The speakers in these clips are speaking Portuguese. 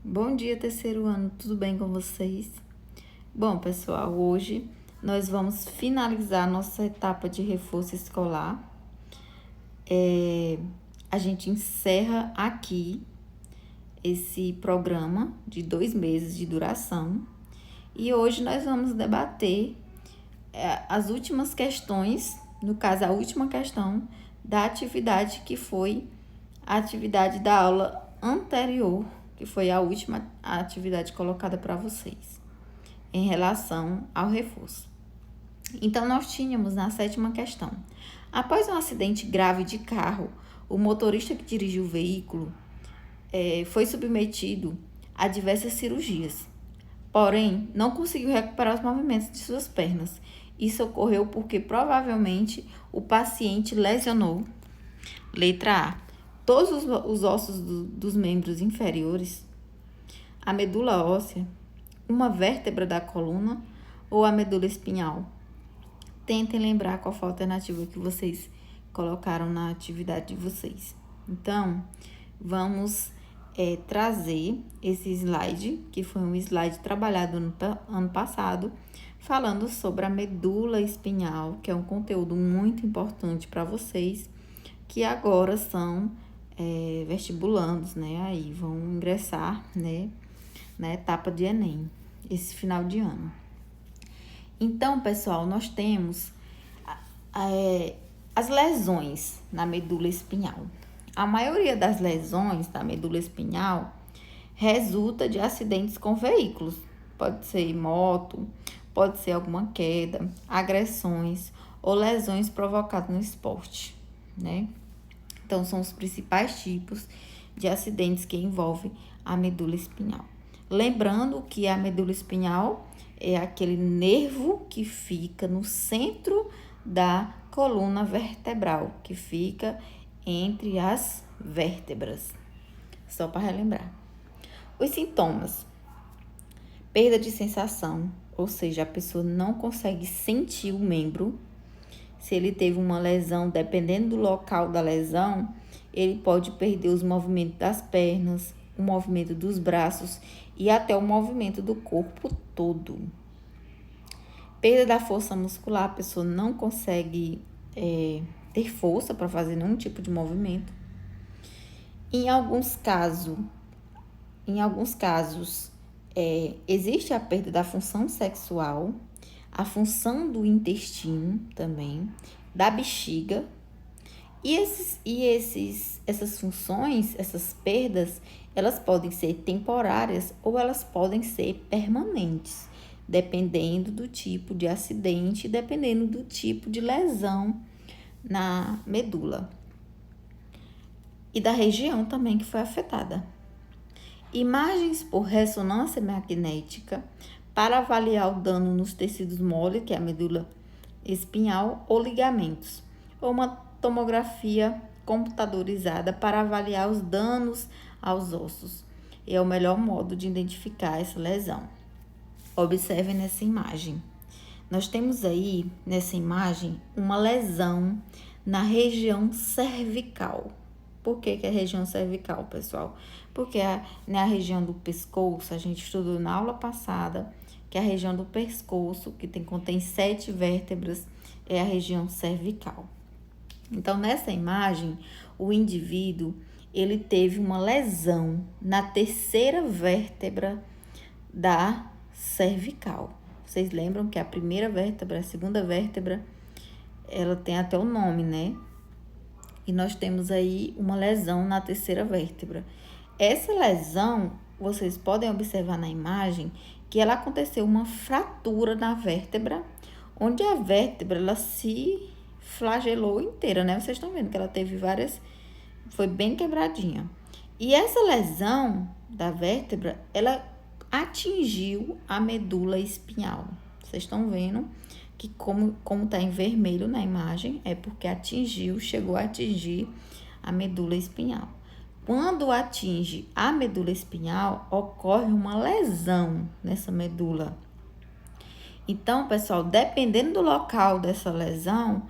Bom dia, terceiro ano, tudo bem com vocês? Bom, pessoal, hoje nós vamos finalizar nossa etapa de reforço escolar. A gente encerra aqui esse programa de 2 meses de duração e hoje nós vamos debater as últimas questões, no caso, a última questão da atividade que foi a atividade da aula anterior, que foi a última atividade colocada para vocês, em relação ao reforço. Então, nós tínhamos na 7ª questão: após um acidente grave de carro, o motorista que dirigiu o veículo foi submetido a diversas cirurgias, porém, não conseguiu recuperar os movimentos de suas pernas. Isso ocorreu porque provavelmente o paciente lesionou. Letra A: todos os ossos dos membros inferiores, a medula óssea, uma vértebra da coluna ou a medula espinhal. Tentem lembrar qual foi a alternativa que vocês colocaram na atividade de vocês. Então, vamos trazer esse slide, que foi um slide trabalhado no ano passado, falando sobre a medula espinhal, que é um conteúdo muito importante para vocês, que agora são vestibulandos, né? Aí vão ingressar, né, na etapa de Enem, esse final de ano. Então, pessoal, nós temos as lesões na medula espinhal. A maioria das lesões da medula espinhal resulta de acidentes com veículos. Pode ser moto, pode ser alguma queda, agressões ou lesões provocadas no esporte, né? Então, são os principais tipos de acidentes que envolvem a medula espinhal. Lembrando que a medula espinhal é aquele nervo que fica no centro da coluna vertebral, que fica entre as vértebras. Só para relembrar. Os sintomas: perda de sensação, ou seja, a pessoa não consegue sentir o membro. Se ele teve uma lesão, dependendo do local da lesão, ele pode perder os movimentos das pernas, o movimento dos braços e até o movimento do corpo todo. Perda da força muscular, a pessoa não consegue ter força para fazer nenhum tipo de movimento. Em alguns casos, existe a perda da função sexual, a função do intestino também, da bexiga. Essas funções, essas perdas, elas podem ser temporárias ou elas podem ser permanentes, dependendo do tipo de acidente, dependendo do tipo de lesão na medula e da região também que foi afetada. Imagens por ressonância magnética para avaliar o dano nos tecidos moles, que é a medula espinhal, ou ligamentos, ou uma tomografia computadorizada para avaliar os danos aos ossos. É o melhor modo de identificar essa lesão. Observem nessa imagem. Nós temos aí, nessa imagem, uma lesão na região cervical. Por que é a região cervical, pessoal? Porque na região do pescoço, a gente estudou na aula passada, que a região do pescoço, que contém 7 vértebras, é a região cervical. Então, nessa imagem, o indivíduo, ele teve uma lesão na 3ª vértebra da cervical. Vocês lembram que a 1ª vértebra, a 2ª vértebra, ela tem até o nome, né? E nós temos aí uma lesão na 3ª vértebra. Essa lesão, vocês podem observar na imagem que ela aconteceu uma fratura na vértebra, onde a vértebra ela se flagelou inteira, né? Vocês estão vendo que ela teve foi bem quebradinha. E essa lesão da vértebra, ela atingiu a medula espinhal. Vocês estão vendo que como tá em vermelho na imagem, é porque chegou a atingir a medula espinhal. Quando atinge a medula espinhal, ocorre uma lesão nessa medula. Então, pessoal, dependendo do local dessa lesão,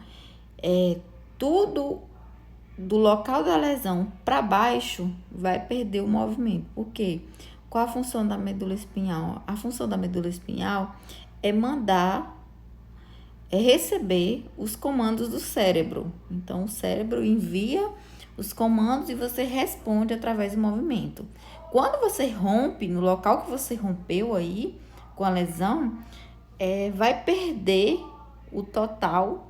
tudo do local da lesão para baixo vai perder o movimento. Por quê? Qual a função da medula espinhal? A função da medula espinhal é receber os comandos do cérebro. Então, o cérebro envia os comandos e você responde através do movimento. Quando você rompe, no local que você rompeu aí, com a lesão, vai perder o total,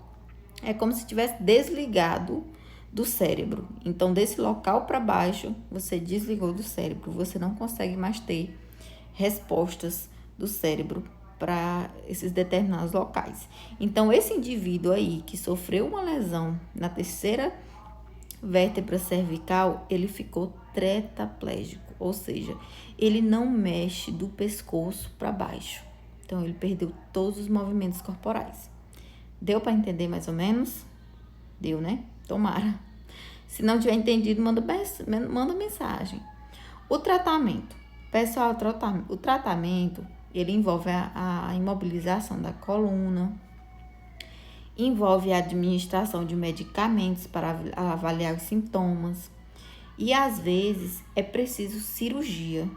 é como se tivesse desligado do cérebro. Então, desse local para baixo, você desligou do cérebro. Você não consegue mais ter respostas do cérebro para esses determinados locais. Então, esse indivíduo aí que sofreu uma lesão na terceira vértebra cervical, ele ficou tetraplégico, ou seja, ele não mexe do pescoço para baixo. Então, ele perdeu todos os movimentos corporais. Deu para entender mais ou menos? Deu, né? Tomara. Se não tiver entendido, manda mensagem. O tratamento. Pessoal, o tratamento, ele envolve a imobilização da coluna, envolve a administração de medicamentos para avaliar os sintomas e, às vezes, é preciso cirurgia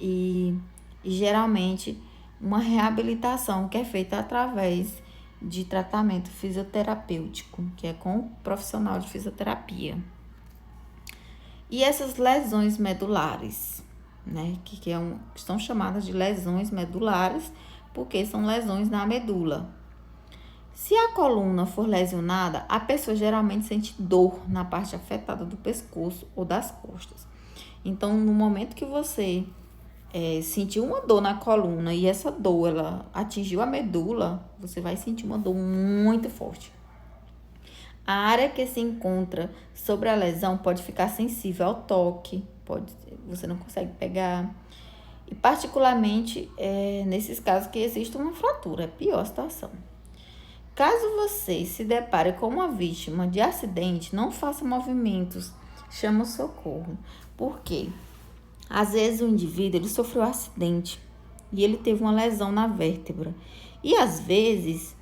e geralmente, uma reabilitação que é feita através de tratamento fisioterapêutico, que é com o profissional de fisioterapia. E essas lesões medulares, né, que são chamadas de lesões medulares, porque são lesões na medula. Se a coluna for lesionada, a pessoa geralmente sente dor na parte afetada do pescoço ou das costas. Então, no momento que você sentiu uma dor na coluna e essa dor ela atingiu a medula, você vai sentir uma dor muito forte. A área que se encontra sobre a lesão pode ficar sensível ao toque, você não consegue pegar. E particularmente nesses casos que existe uma fratura, é a pior situação. Caso você se depare com uma vítima de acidente, não faça movimentos, chame o socorro. Por quê? Às vezes o indivíduo ele sofreu um acidente e ele teve uma lesão na vértebra. E às vezes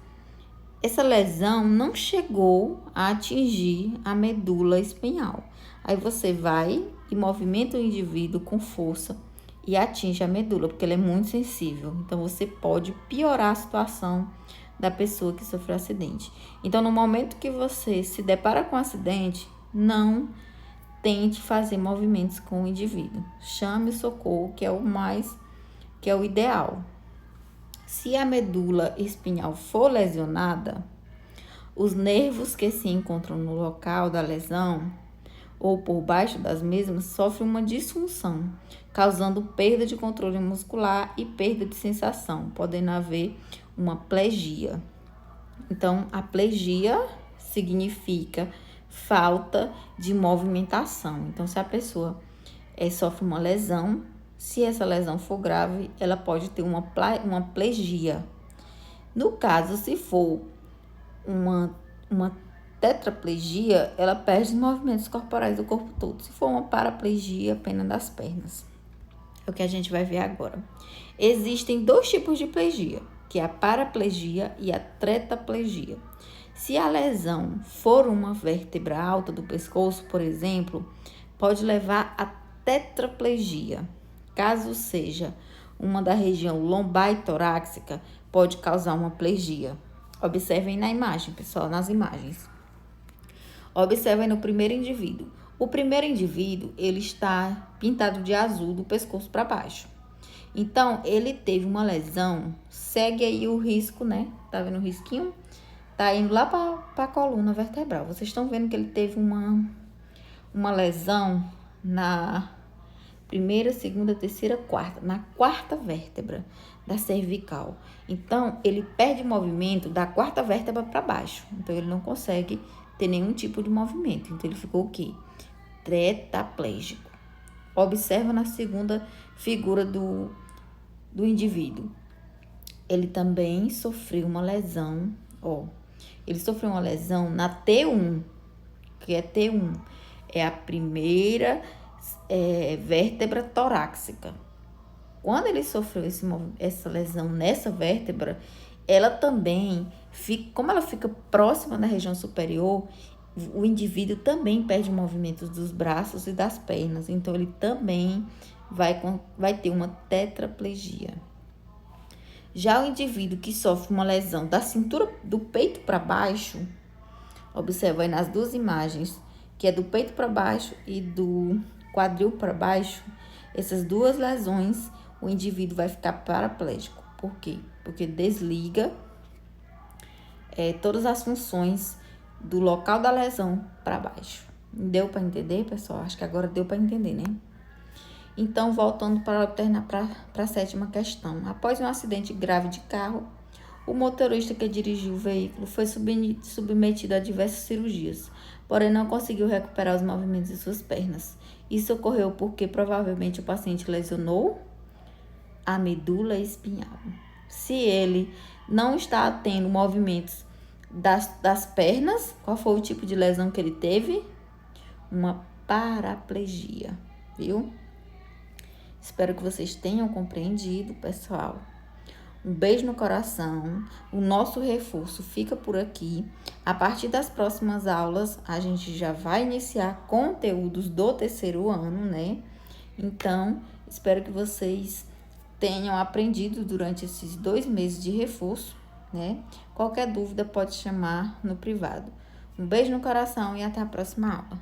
essa lesão não chegou a atingir a medula espinhal. Aí você vai e movimenta o indivíduo com força e atinge a medula, porque ela é muito sensível. Então você pode piorar a situação da pessoa que sofreu acidente. Então, no momento que você se depara com um acidente, não tente fazer movimentos com o indivíduo. Chame o socorro, que é o ideal. Se a medula espinhal for lesionada, os nervos que se encontram no local da lesão ou por baixo das mesmas sofrem uma disfunção, causando perda de controle muscular e perda de sensação, podendo haver uma plegia. Então, a plegia significa falta de movimentação. Então, se a pessoa sofre uma lesão, se essa lesão for grave, ela pode ter uma plegia. No caso, se for uma tetraplegia, ela perde os movimentos corporais do corpo todo. Se for uma paraplegia, apenas das pernas. É o que a gente vai ver agora. Existem 2 tipos de plegia, que é a paraplegia e a tetraplegia. Se a lesão for uma vértebra alta do pescoço, por exemplo, pode levar a tetraplegia. Caso seja uma da região lombar e torácica, pode causar uma plegia. Observem na imagem, pessoal, nas imagens. Observem no primeiro indivíduo. O primeiro indivíduo, ele está pintado de azul do pescoço para baixo. Então, ele teve uma lesão, segue aí o risco, né? Tá vendo o risquinho? Tá indo lá para a coluna vertebral. Vocês estão vendo que ele teve uma lesão na primeira, segunda, terceira, quarta. Na quarta vértebra da cervical. Então, ele perde movimento da quarta vértebra para baixo. Então, ele não consegue ter nenhum tipo de movimento. Então, ele ficou o quê? Tetraplégico. Observa na segunda figura do indivíduo. Ele também sofreu uma lesão, ele sofreu uma lesão na T1, que é T1, é a primeira vértebra torácica. Quando ele sofreu essa lesão nessa vértebra, ela também, como ela fica próxima da região superior, o indivíduo também perde movimentos dos braços e das pernas. Então, ele também vai ter uma tetraplegia. Já o indivíduo que sofre uma lesão da cintura do peito para baixo, observa aí nas duas imagens, que é do peito para baixo e do quadril para baixo, essas duas lesões, o indivíduo vai ficar paraplégico. Por quê? Porque desliga todas as funções do local da lesão para baixo. Deu para entender, pessoal? Acho que agora deu para entender, né? Então, voltando para a 7ª questão. Após um acidente grave de carro, o motorista que dirigiu o veículo foi submetido a diversas cirurgias, porém não conseguiu recuperar os movimentos de suas pernas. Isso ocorreu porque provavelmente o paciente lesionou a medula espinhal. Se ele não está tendo movimentos das pernas, qual foi o tipo de lesão que ele teve? Uma paraplegia, viu? Espero que vocês tenham compreendido, pessoal. Um beijo no coração. O nosso reforço fica por aqui. A partir das próximas aulas, a gente já vai iniciar conteúdos do 3º ano, né? Então, espero que vocês tenham aprendido durante esses 2 meses de reforço, né? Qualquer dúvida pode chamar no privado. Um beijo no coração e até a próxima aula.